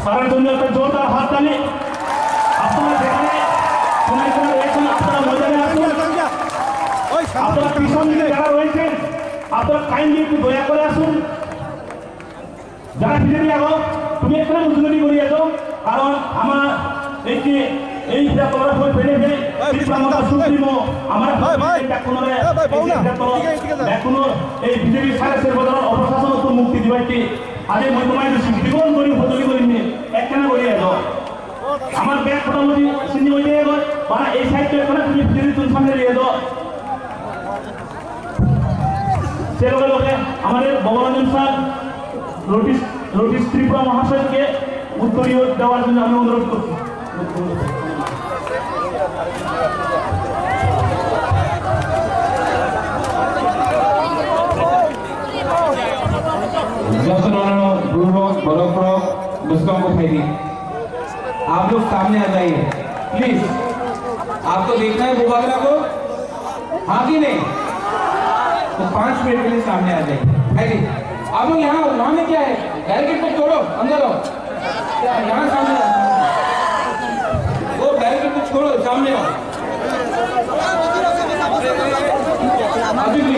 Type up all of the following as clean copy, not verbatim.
তার জন্য একটা জোরদার হাততালি। আপনারা যেখানে রয়েছেন আপনারা ময়দানে আসুন, আপনারা পিছন দিকে যারা রয়েছেন আপনারা কাইন্ডলি একটু দয়া করে আসুন। যারা ফিরে যাবো তুমি এখানে মুসলিম করিয়ে দাও, কারণ আমার এই যে এই তোমরা সবাই ফেলে ফেলে আমার এখনো এই বিজেপি সারাসের বদল অপশাসন তো মুক্তি দিবাইতে আজ মধ্যমায় জীবন করি বদলি করিনি একখানা করিয়ে দাও। আমার ব্যাগ ফটোমতি সিন্ধি হয়ে গেল বা এই সাইডটা এখানে তুমি বিজেপি তুল সামনে দিয়ে দাও। সে লোকে লোকে আমাদের ভগবানন্দ স্যার নোটিশ ত্রিপুরা মহাশয়কে উত্তরীয় দেওয়ার জন্য আমি অনুরোধ করছি। आप लोग सामने आ जाइए प्लीज। आपको देखना है बुबागरा को, हाँ कि नहीं? तो 5 मिनट के लिए सामने आ जाइए। आप लोग यहाँ वहाँ में क्या है, बैरिकेड को तोड़ो, अंदर आओ। यहाँ सामने वो बैरिकेड को छोड़ो, सामने आओ। अभी भी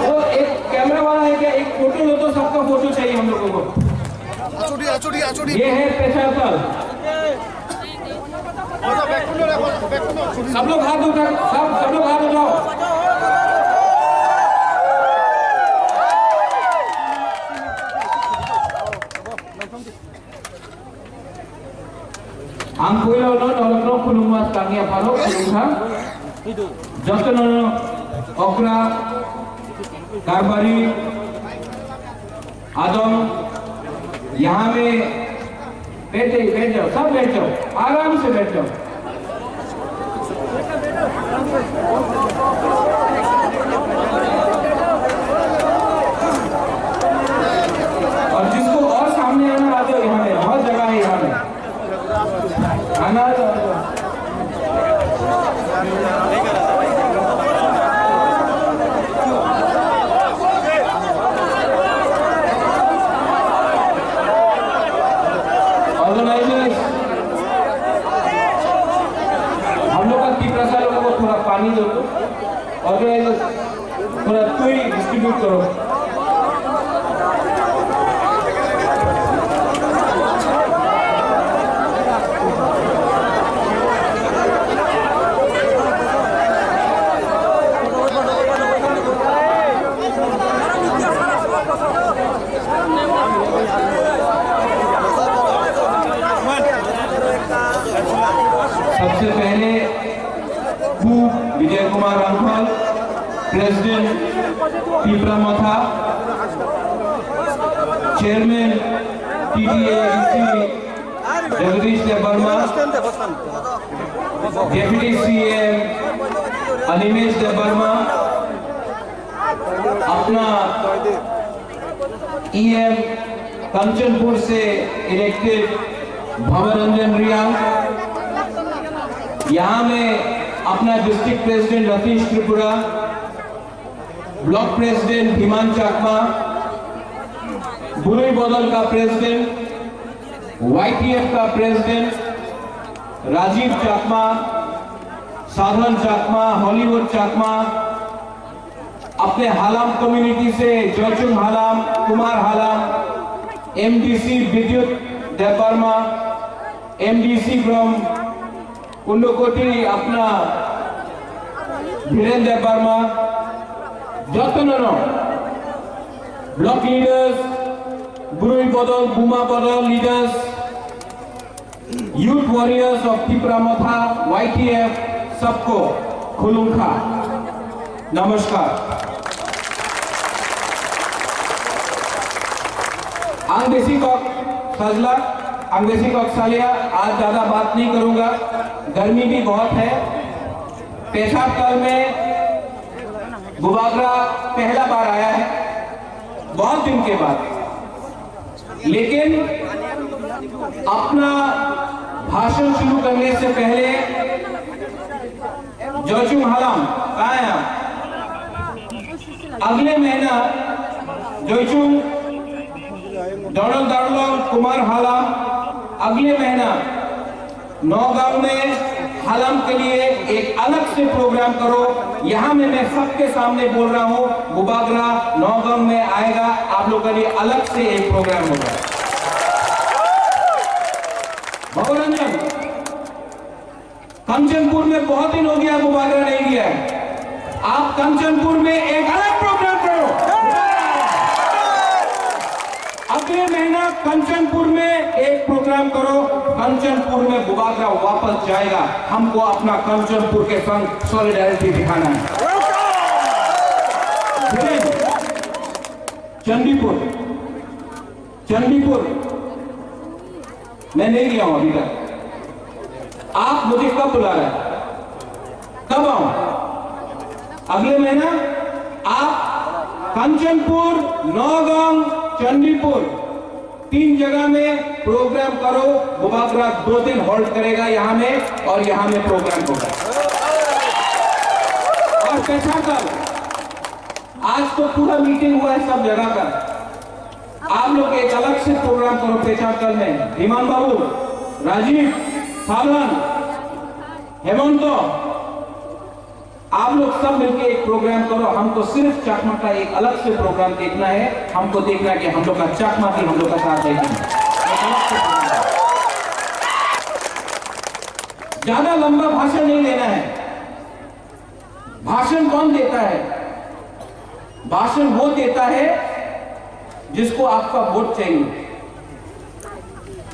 वो एक कैमरा वाला है क्या? एक फोटो लो तो सबका फोटो चाहिए हम लोगों को। ये है पेशावर। सब लोग हाथ उठाओ, सब लोग हाथ उठाओ। Ang kuilo no nolokno kulungmas kangia paro kulungha jotono okra कारबारी आदम यहाँ में बैठ जाओ, सब बैठ जाओ, आराम से बैठ जाओ। और जिसको और सामने आना आ जाओ, यहाँ में बहुत जगह है, यहाँ में आना आ जाओ। पानी दो तो ऑर्गेनाइजर्स थोड़ा कोई डिस्ट्रीब्यूट करो। सबसे पहले Vijay Kumar Ramphal, president Pipramatha, chairman TTAEC Jagdish Debbarma, deputy CM Animesh Debbarma, अपना EM कंचनपुर से इलेक्टेड भवरंजन रिया, यहाँ में अपना district president Ratish Tripura, block president Bhiman Chakma, Burui Badal का प्रेसिडेंट, YTF का प्रेसिडेंट राजीव चाकमा, साधन चाकमा, हॉलीवुड चाकमा, अपने हालाम कम्युनिटी से जयचुंग हालाम, कुमार हालाम, MDC विद्युत देवर्मा, MDC फ्रॉम कुंडकोटी अपना धीरेन्द्र वर्मा, जतनो block leaders, Burui Badal, Buma Badal leaders, youth warriors of Pipramatha, YTF, सबको खुलुंखा नमस्कार। आंगदेसी कॉक सजला, आंगदेसी कॉक सालिया, आज ज्यादा बात नहीं करूंगा, गर्मी भी बहुत है। पेशाब कल में बुबागरा पहला बार आया है बहुत दिन के बाद, लेकिन अपना भाषण शुरू करने से पहले जोचुंग हालाम कहाँ है आप? अगले महीना जोचुंग डोनाल्ड दार्लोंग कुमार हालाम अगले महीना नौगांव में हालाम के लिए एक अलग से प्रोग्राम करो। यहाँ में मैं सबके सामने बोल रहा हूँ, बुबागरा नौगांव में आएगा, आप लोगों के लिए अलग से एक प्रोग्राम होगा। भवरंजन, कंचनपुर में बहुत दिन हो गया बुबागरा नहीं गया है, आप कंचनपुर में एक अलग प्रोग्राम करो। अगले महीना कंचनपुर में एक प्रोग्राम करो, कंचनपुर में बुबागरा वापस जाएगा, हमको अपना कंचनपुर के संग सॉलिडारिटी दिखाना है। चंडीपुर मैं नहीं गया हूं अभी तक, आप मुझे कब बुला रहे हैं, कब आऊं? अगले महीना आप कंचनपुर, नौगांव, चंडीपुर 3 जगह में प्रोग्राम करो। बुबागरा 2 दिन होल्ड करेगा यहाँ में और यहाँ में प्रोग्राम होगा। और पेछाकल, आज तो पूरा मीटिंग हुआ है सब जगह का, आप लोग एक अलग से प्रोग्राम करो पेछाकल में। हिमान बाबू, राजीव, सालन, हेमंतो, आप लोग सब मिलकर एक प्रोग्राम करो। हमको सिर्फ चकमा का एक अलग से प्रोग्राम देखना है, हमको देखना है कि हम लोग का चकमा भी हम लोग का साथ देगी। ज्यादा लंबा भाषण नहीं लेना है। भाषण कौन देता है? भाषण वो देता है जिसको आपका वोट चाहिए।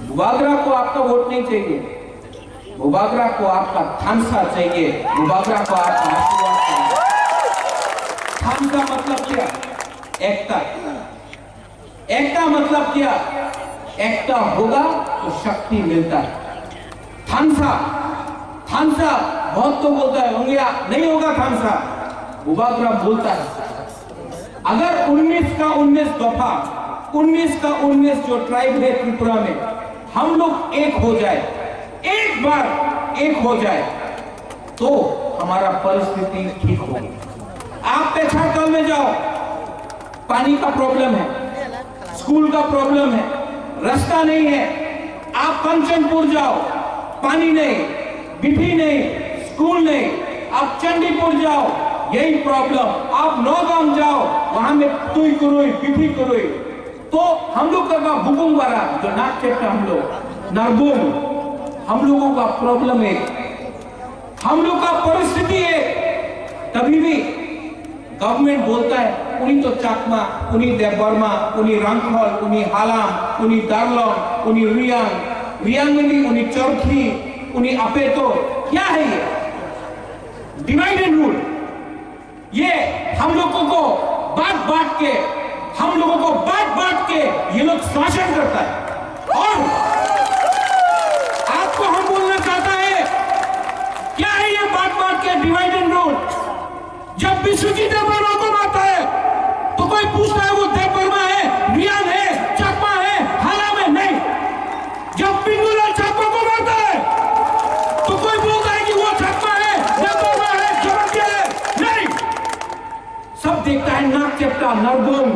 बुबागरा को आपका वोट नहीं चाहिए, बुबागरा को आपका थामसा चाहिए, बुबागरा को आपका आशीर्वाद चाहिए। थामसा मतलब क्या? एकता। एकता मतलब क्या? एकता होगा तो शक्ति मिलता है। थामसा बहुत तो बोलता है होंगे, नहीं होगा थामसा, बुबागरा बोलता है। अगर 19 का 19 दफा, 19 का 19 जो ट्राइब है त्रिपुरा में, हम लोग एक हो जाए, एक बार एक हो जाए तो हमारा परिस्थिति ठीक होगी। आप पेछाकल में जाओ, पानी का प्रॉब्लम है, स्कूल का प्रॉब्लम है, रास्ता नहीं है। आप कंचनपुर जाओ, पानी नहीं, बिठी नहीं, स्कूल नहीं। आप चंडीपुर जाओ, यही प्रॉब्लम। आप नौगांव जाओ, वहां में तुई कुरुई, बिठी कुरुई। तो हम लोग का बुकुंग वाला जो नाक चेपटा, हम लोग नरबुम, हम लोगों का प्रॉब्लम है, हम लोग का परिस्थिति है। तभी भी गवर्नमेंट बोलता है उन्हीं तो चाकमा, उन्हीं देवबर्मा, उन्हीं रंगखोल, उन्हीं हालाम, उन्हीं दार्लोंग, उन्हीं रियांग में भी उन्हीं चरखी, उन्हीं अपेतो। क्या है ये? Divide and rule. ये हम लोगों को बांट बांट के, हम लोगों को बांट बांट के ये लोग शासन करता है। और आपको हम बोलना चाहता है, क्या है ये बात बात के डिवाइड एंड रूल? जब भी सूची देवबर्मा को मारता है तो कोई पूछता है वो देवबर्मा है, रियान है, चकमा है, हालाम है? नहीं। जब पिंगुलाल चकमा को मारता है तो कोई बोलता है कि वो चकमा है, देवबर्मा है, जबरदस्त है? नहीं। सब देखता है नाक चेपटा, नरबुम,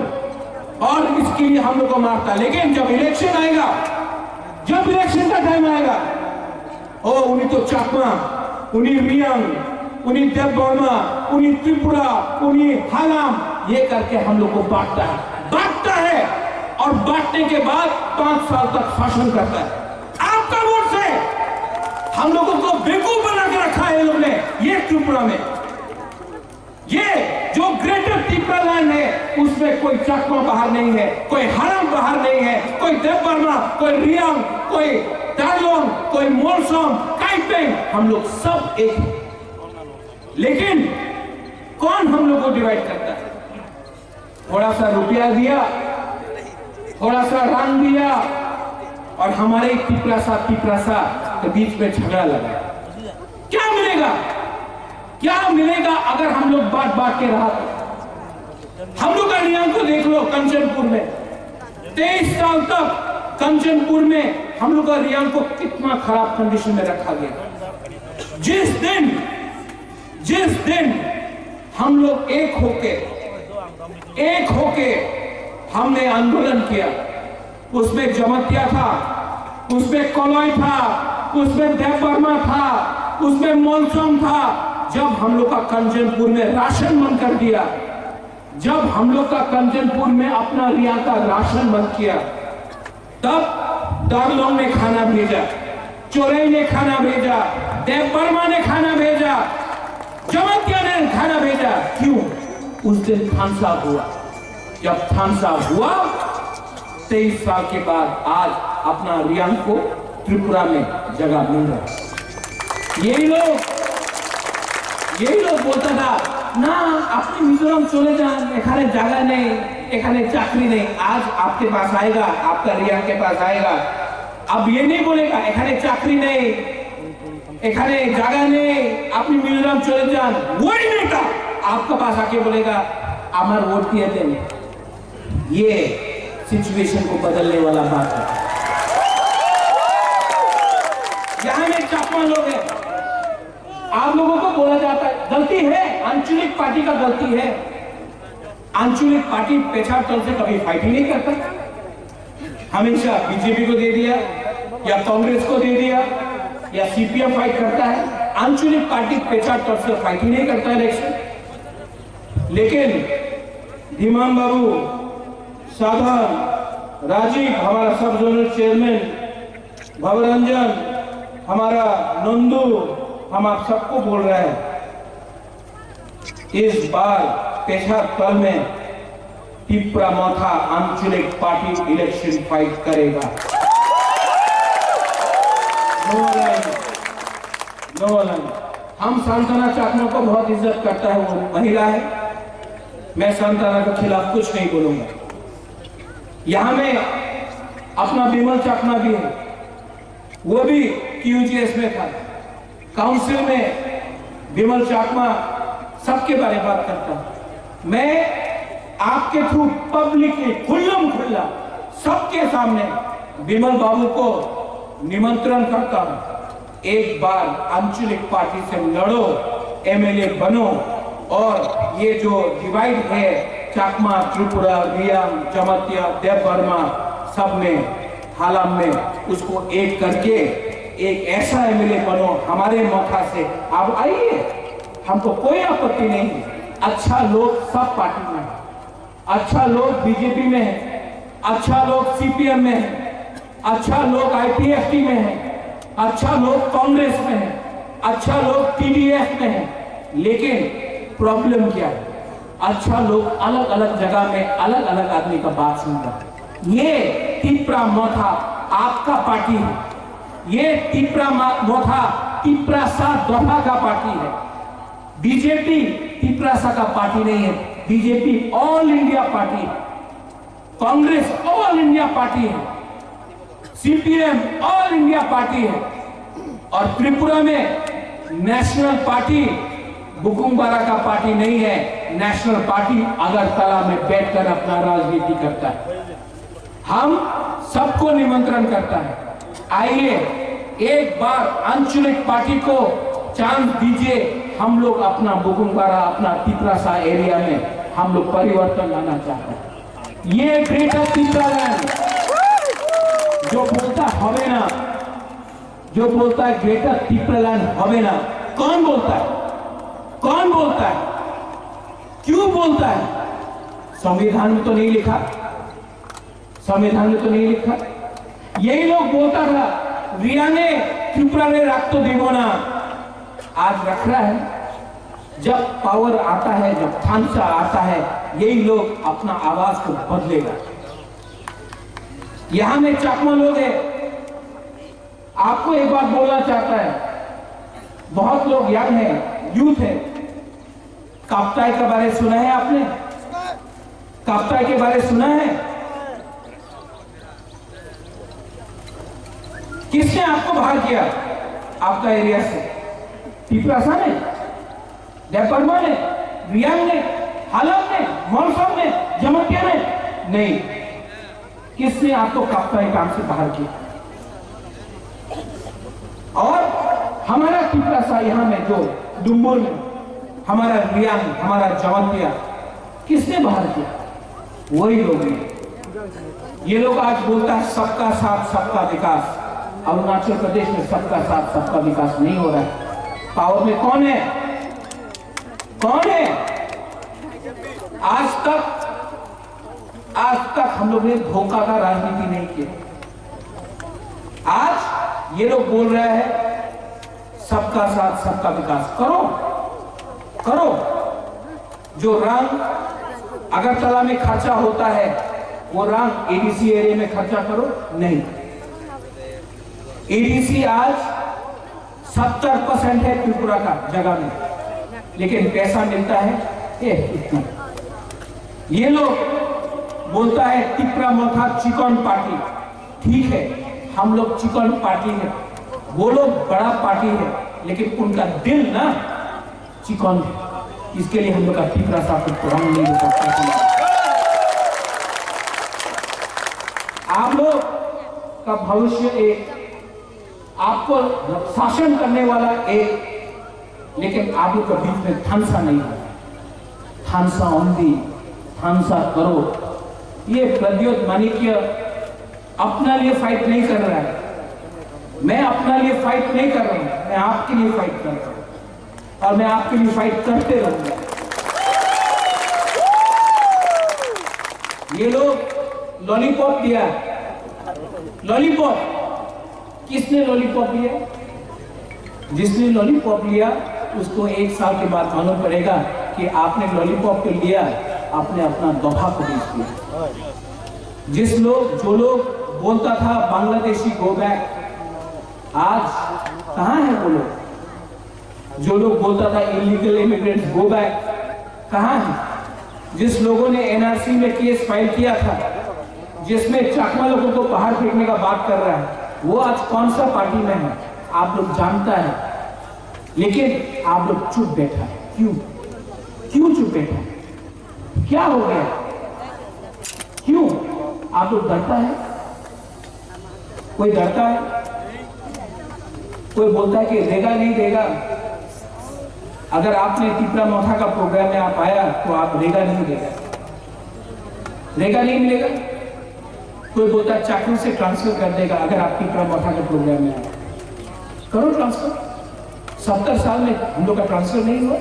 और इसके लिए हम लोग को मारता है। लेकिन जब इलेक्शन आएगा, जब इलेक्शन का टाइम आएगा, ओ उन्हीं तो चाकमा, उन्हीं रियांग, उन्हीं देवबर्मा, उन्हीं त्रिपुरा, उन्हीं हालाम, ये करके हम लोग को बांटता है और बांटने के बाद 5 साल तक शासन करता है। आपका वोट से हम लोगों को बेवकूफ बना के रखा है लोग ने। ये त्रिपुरा में, ये जो ग्रेटर त्रिपुरा लैंड है, उसमें कोई चकमा बाहर नहीं है, कोई हालाम बाहर नहीं है, कोई देवबर्मा, कोई रियांग, कोई दार्लोंग, कोई मोलसोम, काइपेंग, हम लोग सब एक। लेकिन कौन हम लोग को डिवाइड करता है? थोड़ा सा रुपया दिया, थोड़ा सा रंग दिया, और हमारे पिपरासा के बीच में झगड़ा लगा। क्या मिलेगा? क्या मिलेगा अगर हम लोग बांट बांट के रहा? हम लोग का रियांग को देख लो, कंचनपुर में 23 साल तक कंचनपुर में हम लोग का रियांग को कितना खराब कंडीशन में रखा गया। जिस दिन हम लोग एक होके हमने आंदोलन किया, उसमें जमतिया था, उसमें कोलोई था, उसमें देवबर्मा था, उसमें मोलसोंग था। जब हम लोग का कंचनपुर में राशन बंद कर दिया, जब हम लोग का कंचनपुर में अपना रियांग का राशन बंद किया, तब दार्लोंग ने खाना भेजा, चोरई ने खाना भेजा, देवबर्मा ने खाना भेजा, जमतिया ने खाना भेजा। क्यों? उस दिन थानसा हुआ। जब थानसा हुआ 23 साल के बाद आज अपना रियांग को त्रिपुरा में जगह मिल रहा है। यही लोग बोलता था ना अपनी मिजोरम चले जान, एखाने जगह नहीं, एखाने चाकरी नहीं। आज आपके पास आएगा, आपका रियांग के पास आएगा, अब ये नहीं बोलेगा एखाने चाकरी नहीं, एखाने जगह नहीं, अपनी मिजोरम चले जान। वही नहीं था, आपके पास आके बोलेगा अमर वोट दिए थे। ये सिचुएशन को बदलने वाला बात है। यहां में चाकमा लोग हैं, आप लोगों को बोला जाता है गलती है, आंचलिक पार्टी का गलती है। आंचलिक पार्टी पेछाड़ तल से कभी फाइटिंग नहीं करता, हमेशा बीजेपी को दे दिया या कांग्रेस को दे दिया या सीपीएम फाइट करता है। आंचलिक पार्टी पेछाड़ तल से फाइटिंग नहीं करता इलेक्शन। लेकिन धीमान बाबू, साधन, राजीव हमारा सब जोनल चेयरमैन, भवरंजन हमारा, नंदू, हम आप सबको बोल रहे हैं इस बार पेशा तल में तिप्रा मोथा आंचलिक पार्टी इलेक्शन फाइट करेगा। No line. हम सांत्वना चाकमा को बहुत इज्जत करता है, वो महिला है, मैं सांत्वना के खिलाफ कुछ नहीं बोलूंगा। यहां में अपना विमल चाकमा भी है, वो भी क्यूजीएस में था, काउंसिल में विमल चाकमा सबके बारे में बात करता हूं। मैं आपके थ्रू पब्लिकली खुल्ला सबके सामने विमल बाबू को निमंत्रण करता हूं, एक बार आंचलिक पार्टी से लड़ो, एमएलए बनो, और ये जो डिवाइड है चाकमा, त्रिपुरा, रियांग, जमतिया, देवबर्मा सब में, हालाम में, उसको एक करके एक ऐसा एमएलए बनो हमारे मौका से। आप आइए, हमको कोई आपत्ति नहीं। अच्छा लोग सब पार्टी में है, अच्छा लोग बीजेपी में है, अच्छा लोग सीपीएम में है, अच्छा लोग आईपीएफटी में है, अच्छा लोग कांग्रेस में है, अच्छा लोग टीडीएफ में है। लेकिन प्रॉब्लम क्या है? अच्छा लोग अलग अलग जगह में अलग अलग आदमी का बात सुन रहा है। ये तिप्रा मोथा आपका पार्टी है, ये तिप्रा मोथा तिप्रासा दफा का पार्टी है। बीजेपी तिप्रासा का पार्टी नहीं है, बीजेपी ऑल इंडिया पार्टी है, कांग्रेस ऑल इंडिया पार्टी है, सीपीएम ऑल इंडिया पार्टी है, और त्रिपुरा में नेशनल पार्टी बुकुमबारा का पार्टी नहीं है। नेशनल पार्टी अगरतला में बैठकर अपना राजनीति करता है। हम सबको निमंत्रण करता है, आइए एक बार आंचलिक पार्टी को चांस दीजिए। हम लोग अपना बुकुमबारा, अपना तिप्रासा एरिया में हम लोग परिवर्तन लाना चाहते हैं। ये ग्रेटर तिप्रालैंड जो बोलता हवे ना, जो बोलता है ग्रेटर तिप्रालैंड हवे ना, कौन बोलता है? कौन बोलता है? क्यों बोलता है? संविधान में तो नहीं लिखा, संविधान में तो नहीं लिखा। यही लोग बोलता था रिया ने त्रिपुरा ने रख तो देवो ना, आज रख रहा है। जब पावर आता है, जब थानसा आता है, यही लोग अपना आवाज को बदलेगा। यहां में चाकमा लोग है, आपको एक बात बोलना चाहता है, बहुत लोग यंग है, यूथ है। काप्ताई के बारे सुना है आपने? काप्ताई के बारे सुना है? किसने आपको बाहर किया आपका एरिया से? तिप्रासा ने, देवबर्मा ने, रियांग ने, हालाम ने, मोलसोंग ने, जमतिया ने? नहीं। किसने आपको काप्ताई काम से बाहर किया? हमारा टिप्रासा यहाँ में जो डुम्बुर में हमारा रियांग, हमारा जवंतिया किसने बाहर किया? वही लोग हैं। ये लोग आज बोलता है सबका साथ सबका विकास। अरुणाचल प्रदेश में सबका साथ सबका विकास नहीं हो रहा है। पावर में कौन है? कौन है? आज तक हम लोग ने धोखा का राजनीति नहीं किया। आज ये लोग बोल रहे हैं सबका साथ सबका विकास। करो करो। जो रंग अगरतला में खर्चा होता है वो रंग एडीसी एरिया में खर्चा करो। नहीं, एडीसी आज 70% है त्रिपुरा का जगह में, लेकिन पैसा मिलता है इतना। ये लोग बोलता है टिप्रा मोथा चिकन पार्टी। ठीक है, हम लोग चिकन पार्टी है, वो लोग बड़ा पार्टी है, लेकिन उनका दिल ना चिकन है। इसके लिए हम लोग का टिप्रा साफ रंग नहीं हो सकता। आप लोग का भविष्य एक, आपको शासन करने वाला एक, लेकिन आप लोग के बीच में थानसा नहीं है। थानसा ओंदी, थानसा करो। ये प्रद्योत माणिक्य अपना लिए फाइट नहीं कर रहा है। मैं अपना लिए फाइट नहीं कर रहा हूं, मैं आपके लिए फाइट कर रहा हूं और मैं आपके लिए फाइट करते रहूंगा। ये लोग लॉलीपॉप दिया। लॉलीपॉप किसने लॉलीपॉप लिया? जिसने लॉलीपॉप लिया उसको 1 साल के बाद मालूम पड़ेगा कि आपने लॉलीपॉप तो लिया, आपने अपना दफा को बेच दिया। जो लोग बोलता था बांग्लादेशी गो बैक, आज कहां है वो लोग? जो लोग बोलता था इलीगल इमिग्रेंट्स गो बैक, कहां है? जिस लोगों ने एनआरसी में केस फाइल किया था, जिसमें चकमा लोगों को बाहर फेंकने का बात कर रहा है, वो आज कौन सा पार्टी में है आप लोग जानता है, लेकिन आप लोग चुप बैठा है। क्यों चुप बैठा? क्या हो गया? क्यों आप लोग डरता है? कोई डरता है? कोई बोलता है कि देगा नहीं देगा? अगर आपने टिप्रा मोथा का प्रोग्राम में आप आया तो आप रेगा नहीं देगा, रेगा नहीं मिलेगा। कोई बोलता है चाकू से ट्रांसफर कर देगा अगर आप टिप्रा मोथा के प्रोग्राम में आए। करो ट्रांसफर। 70 साल में हम लोग का ट्रांसफर नहीं हुआ।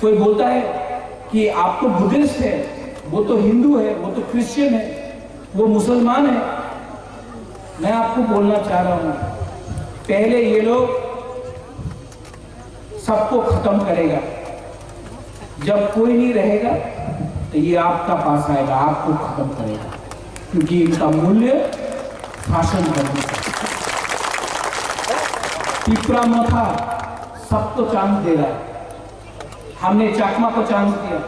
कोई बोलता है कि आप तो बुद्धिस्ट है, वो तो हिंदू है, वो तो क्रिश्चियन है, वो मुसलमान है। मैं आपको बोलना चाह रहा हूं, पहले ये लोग सबको खत्म करेगा। जब कोई नहीं रहेगा तो ये आपका पास आएगा, आपको खत्म करेगा, क्योंकि इनका मूल्य शासन करने का। टिप्रा मोथा सबको चांस दे रहा है। हमने चाकमा को चांस दिया।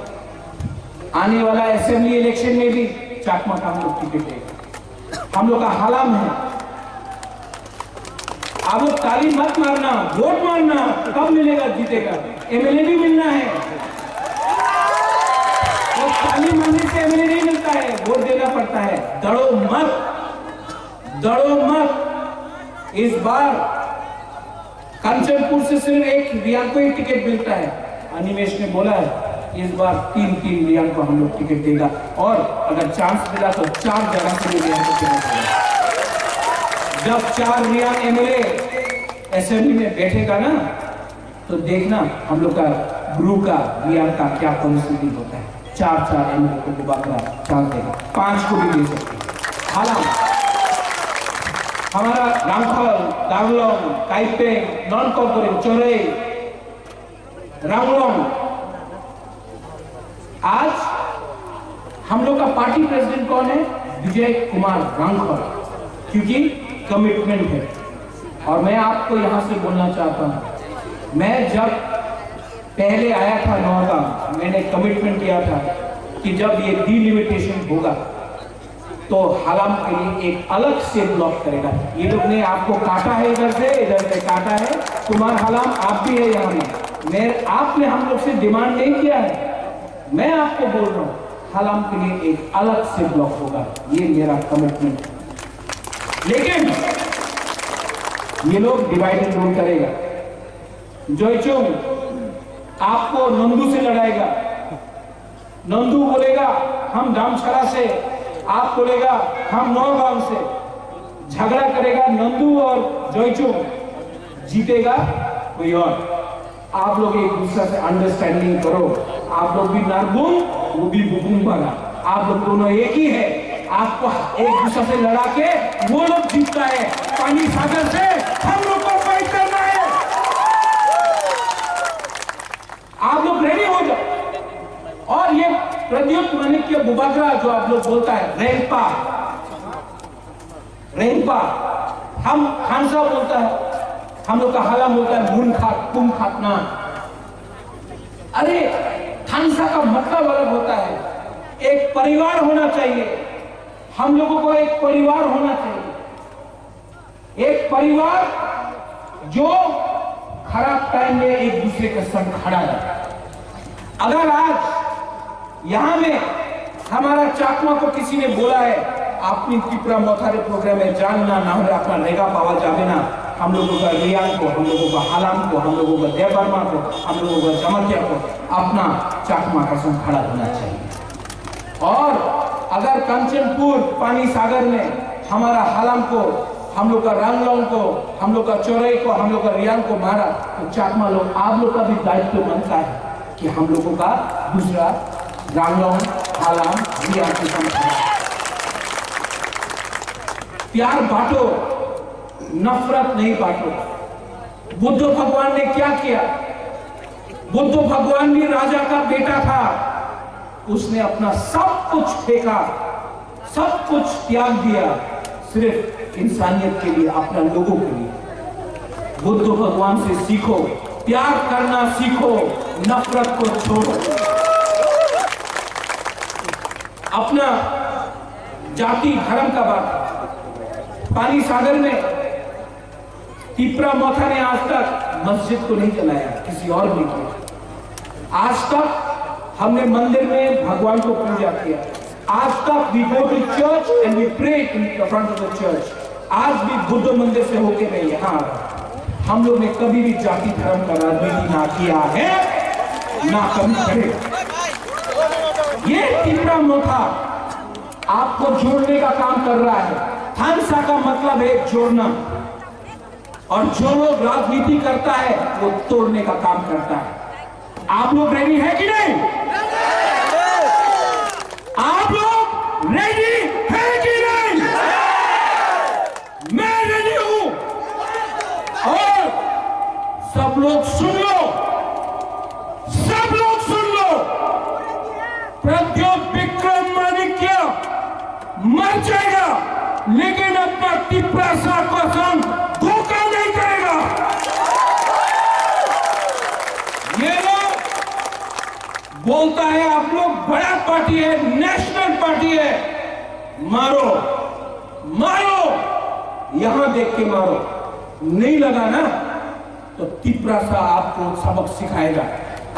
आने वाला असेंबली इलेक्शन में भी चाकमा का हम लोग टिकट देगा। हम लोग का हलाम है। आप लोग ताली मत मारना, वोट मारना। कब मिलेगा? जीतेगा। एमएलए भी मिलना है। तो ताली मारने से एमएलए नहीं मिलता है, वोट देना पड़ता है। डरो मत, डरो मत। इस बार कंचनपुर से सिर्फ एक रियांग को ही टिकट मिलता है। अनिमेश ने बोला है इस बार 3 रियांग को हम लोग टिकट देगा, और अगर चांस मिला तो 4 जगह के लिए रियांग को टिकट देगा। जब 4 रियांग एमएलए असेंबली में बैठेगा ना, तो देखना हम लोग का ग्रुप का रियांग का क्या परिस्थिति होता है। 4 एमएलए को दोबारा चांस देगा, 5 को भी दे सकते। हालांकि हमारा रामफल, दांगलोंग, काइपेंग, नॉन कॉर्पोरेट, चोरई, रामलोंग, आज हम लोग का पार्टी प्रेसिडेंट कौन है? विजय कुमार रामफल, क्योंकि कमिटमेंट है। और मैं आपको यहां से बोलना चाहता हूं, मैं जब पहले आया था नौगांव, मैंने कमिटमेंट किया था कि जब ये डिलिमिटेशन होगा तो हलाम के लिए एक अलग से ब्लॉक करेगा। ये लोग ने आपको काटा है, इधर से काटा है। कुमार हलाम आप भी है यहाँ में। आपने हम लोग से डिमांड नहीं किया है। मैं आपको बोल रहा हूँ हलाम के लिए एक अलग से ब्लॉक होगा, ये मेरा कमिटमेंट। लेकिन ये लोग डिवाइड एंड रूल करेगा। जोईचुंग आपको नंदू से लड़ाएगा, नंदू बोलेगा हम दामछड़ा से, आप बोलेगा हम नौगांव से, झगड़ा करेगा नंदू और जोईचुंग, जीतेगा कोई और। आप लोग एक दूसरे से अंडरस्टैंडिंग करो, आप लोग भी नरबुंग वो भी बुबुंग, आप लोग दोनों एक ही है। आपको एक दूसरे से लड़ा के वो लोग जीतता है, पानी सागर से हम लोग को फाइट करना है। आप लोग रेडी हो जाओ। और ये प्रद्युत माणिक्य बुबागरा जो आप लोग बोलता है रेंपा, रेंपा हम खानसा बोलता है, हम लोग का हाला बोलता है मुन खात कुम खातना। अरे खानसा का मतलब अलग होता है, एक परिवार होना चाहिए, हम लोगों को एक परिवार होना चाहिए, एक परिवार जो खराब टाइम में एक दूसरे के संग खड़ा है। अगर आज यहां में हमारा चाकमा को किसी ने बोला है आपनी त्रिपुरा मोथारे प्रोग्राम में जानना ना हो अपना रेगा पावा जावे ना, हम लोगों का रियान को, हम लोगों का हालाम को, हम लोगों का देवबर्मा को, हम लोगों का जमतिया को अपना चाकमा का संग खड़ा होना चाहिए। और अगर कंचनपुर पानी सागर में हमारा हालाम को, हम लोग का रांगलोंग को, हम लोग का चौरई को, हम लोग का रियान को मारा, तो चाकमा लोग आप लोग का भी दायित्व बनता है कि हम लोगों का दूसरा रांगलोंग हालाम रियान के संग प्यार बांटो, नफरत नहीं बांटो। बुद्ध भगवान ने क्या किया? बुद्ध भगवान भी राजा का बेटा था, उसने अपना सब कुछ फेंका, सब कुछ त्याग दिया सिर्फ इंसानियत के लिए, अपना लोगों के लिए। बुद्ध भगवान से सीखो, प्यार करना सीखो, नफरत को छोड़ो। अपना जाति धर्म का बात, पानी सागर में त्रिपुरा मोथा ने आज तक मस्जिद को नहीं चलाया, किसी और ने किया। आज तक हमने मंदिर में भगवान को पूजा किया, आज तक we go to church and we pray in front of the church. आज भी बुद्ध मंदिर से होके मैं यहाँ आ रहा। हम लोग ने कभी भी जाति धर्म का राजनीति ना किया है, ना कभी करेगा। ये त्रिपुरा मोथा आपको जोड़ने का काम कर रहा है। खानसा का मतलब है जोड़ना, और जो लोग राजनीति करता है वो तोड़ने का काम करता है। आप लोग रेडी है कि नहीं? आप लोग रेडी है कि नहीं? मैं रेडी हूं। और सब लोग सुन लो, सब लोग सुन लो, प्रद्युत विक्रम माणिक्य मर जाएगा लेकिन अपना त्रिपुरा सा को संग धोखा नहीं करेगा। ये लोग बोलता है आप लोग बड़ा पार्टी है, नेशनल पार्टी है, मारो मारो, यहां देख के मारो। नहीं लगा ना तो त्रिपुरा सा आपको सबक सिखाएगा।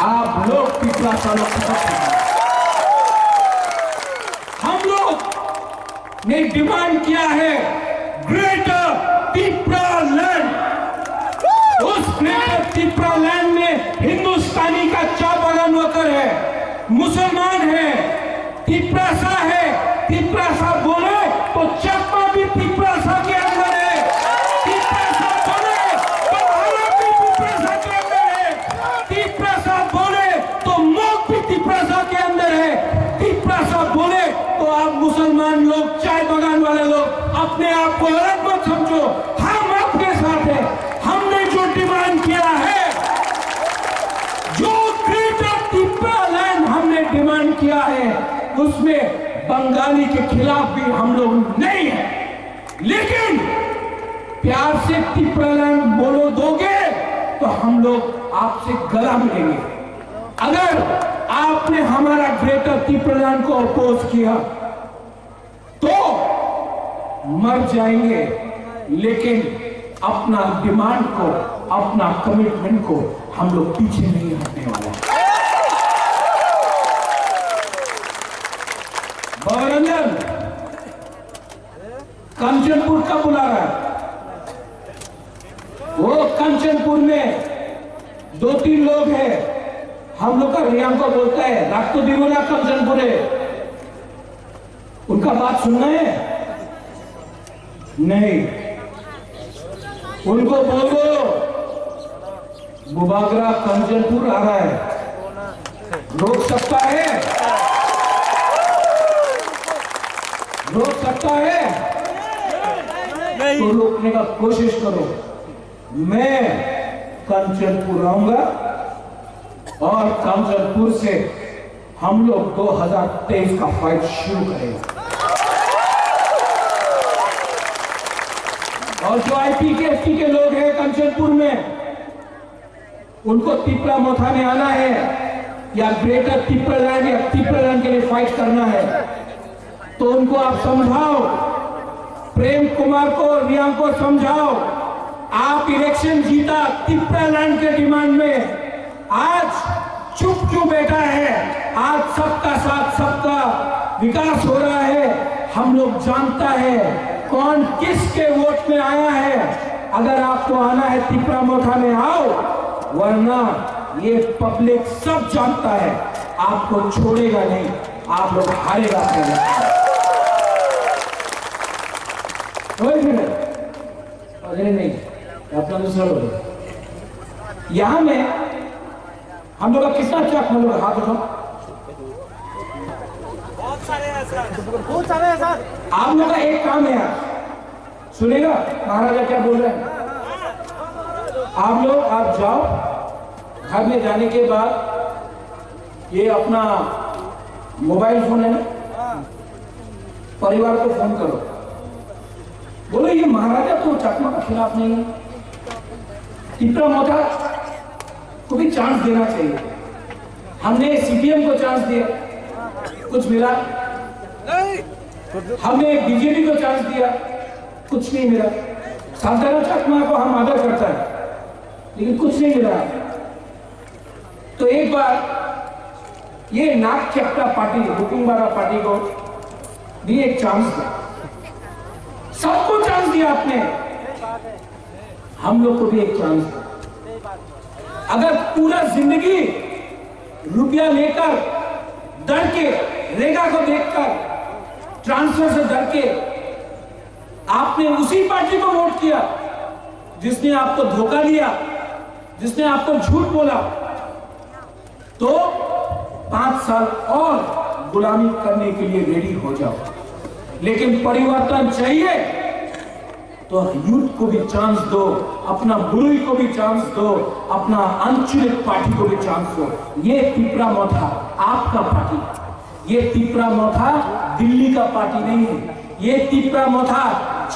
आप लोग त्रिपुरा सा लोग सबक सिखाएंगे। हम लोग ने डिमांड किया है ग्रेटर त्रिपुरा लैंड। उस ग्रेटर त्रिपुरा लैंड में हिंदुस्तानी का चा बागान वर्कर है, मुसलमान है, त्रिपुरा है। त्रिपुरा बोले तो चकमा भी त्रिपुरा के अंदर है, त्रिपुरा बोले तो हालाम भी त्रिपुरा के अंदर है, त्रिपुरा बोले तो मोक भी त्रिपुरा के अंदर है, त्रिपुरा बोले तो आप मुसलमान लोग, चाय बागान वाले लोग अपने आप को अलग मत समझो, हम आपके साथ हैं। हमने जो डिमांड किया है, जो ग्रेटर त्रिपुरा लैंड हमने डिमांड किया है, उसमें बंगाली के खिलाफ भी हम लोग नहीं है। लेकिन प्यार से त्रिपुरा लैंड बोलो दोगे तो हम लोग आपसे गला मिलेंगे। अगर आपने हमारा ग्रेटर त्रिपुरा लैंड को अपोज किया तो मर जाएंगे, लेकिन अपना डिमांड को, अपना कमिटमेंट को हम लोग पीछे नहीं हटने वाले। भवरंजन कंचनपुर का बुला रहा है, कंचनपुर में 2-3 लोग हैं, हम लोग का रियांको बोलता है रक्त तो दिगुना कंचनपुर है, उनका बात सुनना है नहीं, उनको बोलो बुबागरा कंचनपुर आ रहा है, रोक सकता है, रोक सकता है तो रोकने का कोशिश करो। मैं कंचनपुर आऊंगा और कंचनपुर से हम लोग 2023 का फाइट शुरू करेंगे। और जो IPKFT के लोग हैं कंचनपुर में, उनको तिपरा मोथा में आना है या ग्रेटर तिपरालैंड या तिपरालैंड के लिए फाइट करना है, तो उनको आप समझाओ, प्रेम कुमार को, रियांक को समझाओ, आप इलेक्शन जीता तिपरालैंड के डिमांड में, आज चुप क्यों बैठा है? आज सबका साथ सबका विकास हो रहा है, हम लोग जानता है कौन किसके वोट में आया है। अगर आपको आना है तिपरा मोथा में आओ, वरना ये पब्लिक सब जानता है आपको छोड़ेगा नहीं, आप लोग हारेगा। अरे नहीं, अपना दूसरा लोग यहां में हम लोग का कितना चक, हम लोग हाथ उठाओ, बहुत सारे हैं सर। आप लोग का एक काम है यार, सुनेगा महाराजा क्या बोल रहे हैं। आप लोग आप जाओ, घर में जाने के बाद ये अपना मोबाइल फोन है ना, परिवार को फोन करो, बोलो ये महाराजा तो चकमा के खिलाफ नहीं है, तिपरा मोथा को भी चांस देना चाहिए। हमने CPM को चांस दिया, कुछ मिला नहीं, हमने BJP को चांस दिया, कुछ नहीं मिला। साधारण चकमा को हम आदर करता है, लेकिन कुछ नहीं मिला। तो एक बार ये नाक चपटा पार्टी, बुकिंगवाला पार्टी को भी एक चांस दिया, सबको चांस दिया आपने, हम लोग को भी एक चांस दिया। अगर पूरा जिंदगी रुपया लेकर डर के, रेगा को देखकर, ट्रांसफर से डर के आपने उसी पार्टी को वोट किया जिसने आपको धोखा दिया, जिसने आपको झूठ बोला, तो 5 साल और गुलामी करने के लिए रेडी हो जाओ। लेकिन परिवर्तन चाहिए तो यूथ को भी चांस दो, अपना बुरुई को भी चांस दो, अपना आंचलिक पार्टी को भी चांस दो। ये तिपरा मोथा आपका पार्टी, ये तिपरा मोथा दिल्ली का पार्टी नहीं है, ये तिपरा मोथा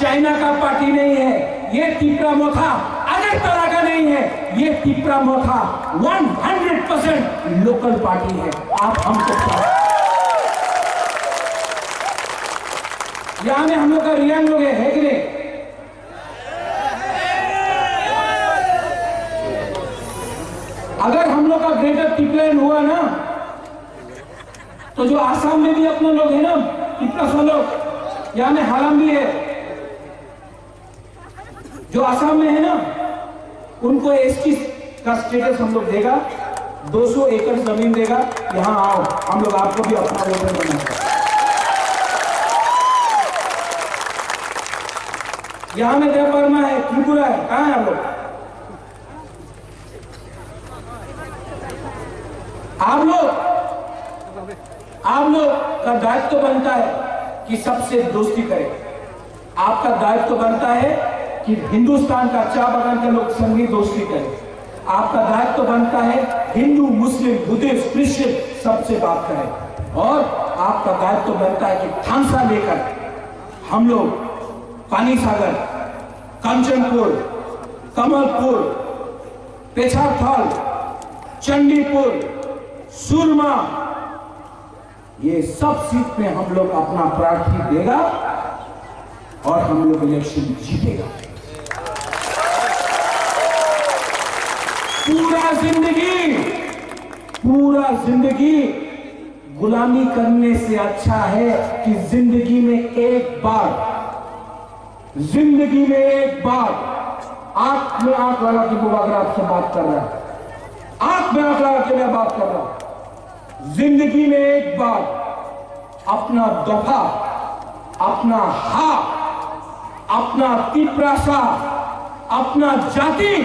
चाइना का पार्टी नहीं है, ये तिपरा मोथा अगरतला का नहीं है, ये तिपरा मोथा 100% लोकल पार्टी है। आप हमको यहां में हम लोग का रियांग लोग है कि नहीं? अगर हम लोग का ग्रेटर तिपलालैंड हुआ ना, तो जो आसाम में भी अपने लोग हैं ना, तिपरा सो लोग, यहां में हालाम भी है, जो आसाम में है ना, उनको ST का स्टेटस हम लोग देगा, 200 एकड़ जमीन देगा, यहां आओ, हम लोग आपको भी अपना वोटर बनाएंगे। यहां में देव वर्मा है, त्रिपुरा है, कहां है आप लोग? आप लोग का दायित्व तो बनता है कि सबसे दोस्ती करें, आपका दायित्व तो बनता है कि हिंदुस्तान का चाय बागान के लोग संगी दोस्ती करें, आपका दायित्व तो बनता है हिंदू, मुस्लिम, बुद्धिस्ट, क्रिश्चियन सबसे बात करें, और आपका दायित्व तो बनता है कि थांसा लेकर हम लोग पानी सागर, कंचनपुर, कमलपुर, पेछाथल, चंडीपुर, सुरमा, ये सब सीट में हम लोग अपना प्रार्थी देगा और हम लोग इलेक्शन जीतेगा। पूरा जिंदगी गुलामी करने से अच्छा है कि जिंदगी में एक बार आंख में आंख लगा के बुबागरा आपसे बात कर रहा है, आंख में आंख लगा के मैं बात कर रहा हूं। जिंदगी में एक बार अपना दफा, अपना हक, अपना तिपरासा, अपना जाति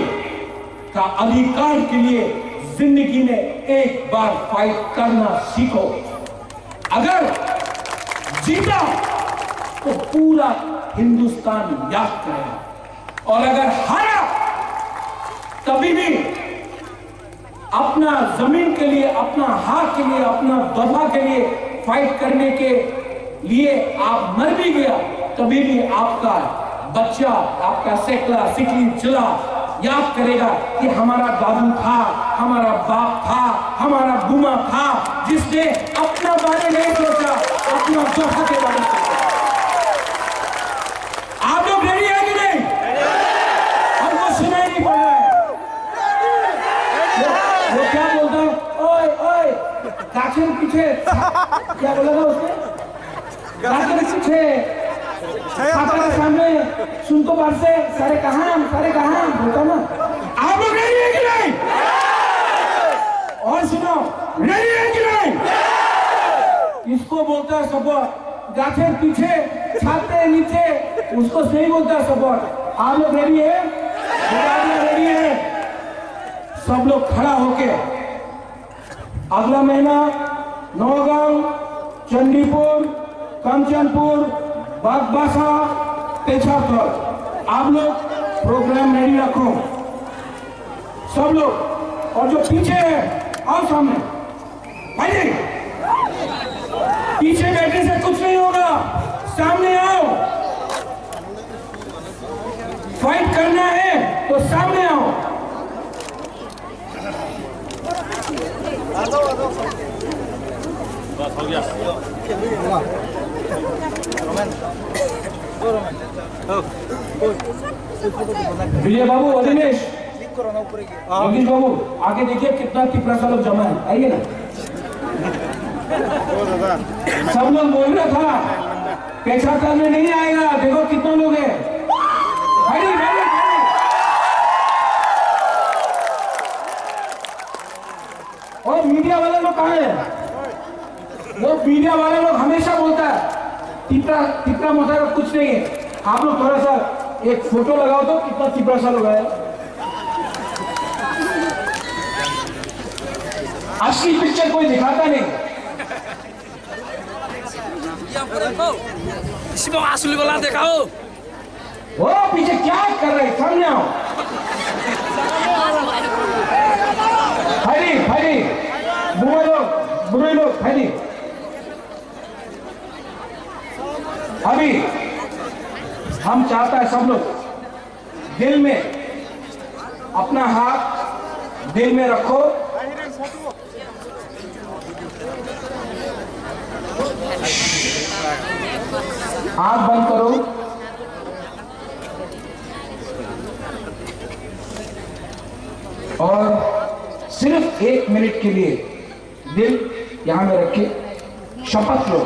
का अधिकार के लिए जिंदगी में एक बार फाइट करना सीखो। अगर जीता तो पूरा हिंदुस्तान याद करेगा, और अगर हारा तभी भी अपना जमीन के लिए, अपना हक के लिए, अपना दफा के लिए फाइट करने के लिए आप मर भी गया, तभी भी आपका बच्चा, आपका सेकला सिकली चला याद करेगा कि हमारा दादू था, हमारा बाप था, हमारा बुमा था, जिसने अपना बारे नहीं सोचा, अपना दफा के बारे में सोचा। आप लोग रेडी है कि नहीं? हमको सुनाई नहीं पड़ रहा है। वो क्या बोलता है? ओए ओए काचे के पीछे क्या बोला था उसने? काचे के पीछे छाता के सामने सुन तो बात से सारे कहाँ बोलता ना। आप लोग रेडी है कि नहीं? और सुनो, रेडी है कि नहीं? इसको बोलता है सपोर्ट, गाछे पीछे छाते नीचे, उसको सही बोलता है सपोर्ट। आप लोग रेडी है? रेडी है? सब लोग खड़ा होके अगला महीना नौगांव, चंडीपुर, कंचनपुर, बागबासा, पेछावर, आप लोग प्रोग्राम रेडी रखो सब लोग। और जो पीछे है आओ सामने, भाई पीछे बैठने से कुछ नहीं होगा, सामने आओ। फाइट करना है तो सामने आओ। बस हो गया। विजय बाबू, अदिनेश बाबू आगे देखिए कितना तिपरासा लोग जमा है, आइए ना। सब लोग बोल रहा था पेशावर में नहीं आएगा, देखो कितने लोग हैं। और मीडिया वाले लोग कहाँ हैं? वो मीडिया वाले लोग हमेशा बोलता है तिपरा मोटा का कुछ नहीं है। आप लोग थोड़ा सा एक फोटो लगाओ तो कितना तिपरासा लोग है। असली पिक्चर कोई दिखाता नहीं। असली वाला दिखाओ। वो पीछे क्या कर रहे, सामने आओ। भाई बुरे लोग भाई, अभी हम चाहता है सब लोग दिल में अपना हाथ दिल में रखो। आंख बंद करो और सिर्फ 1 मिनट के लिए दिल यहां में रखे शपथ लो।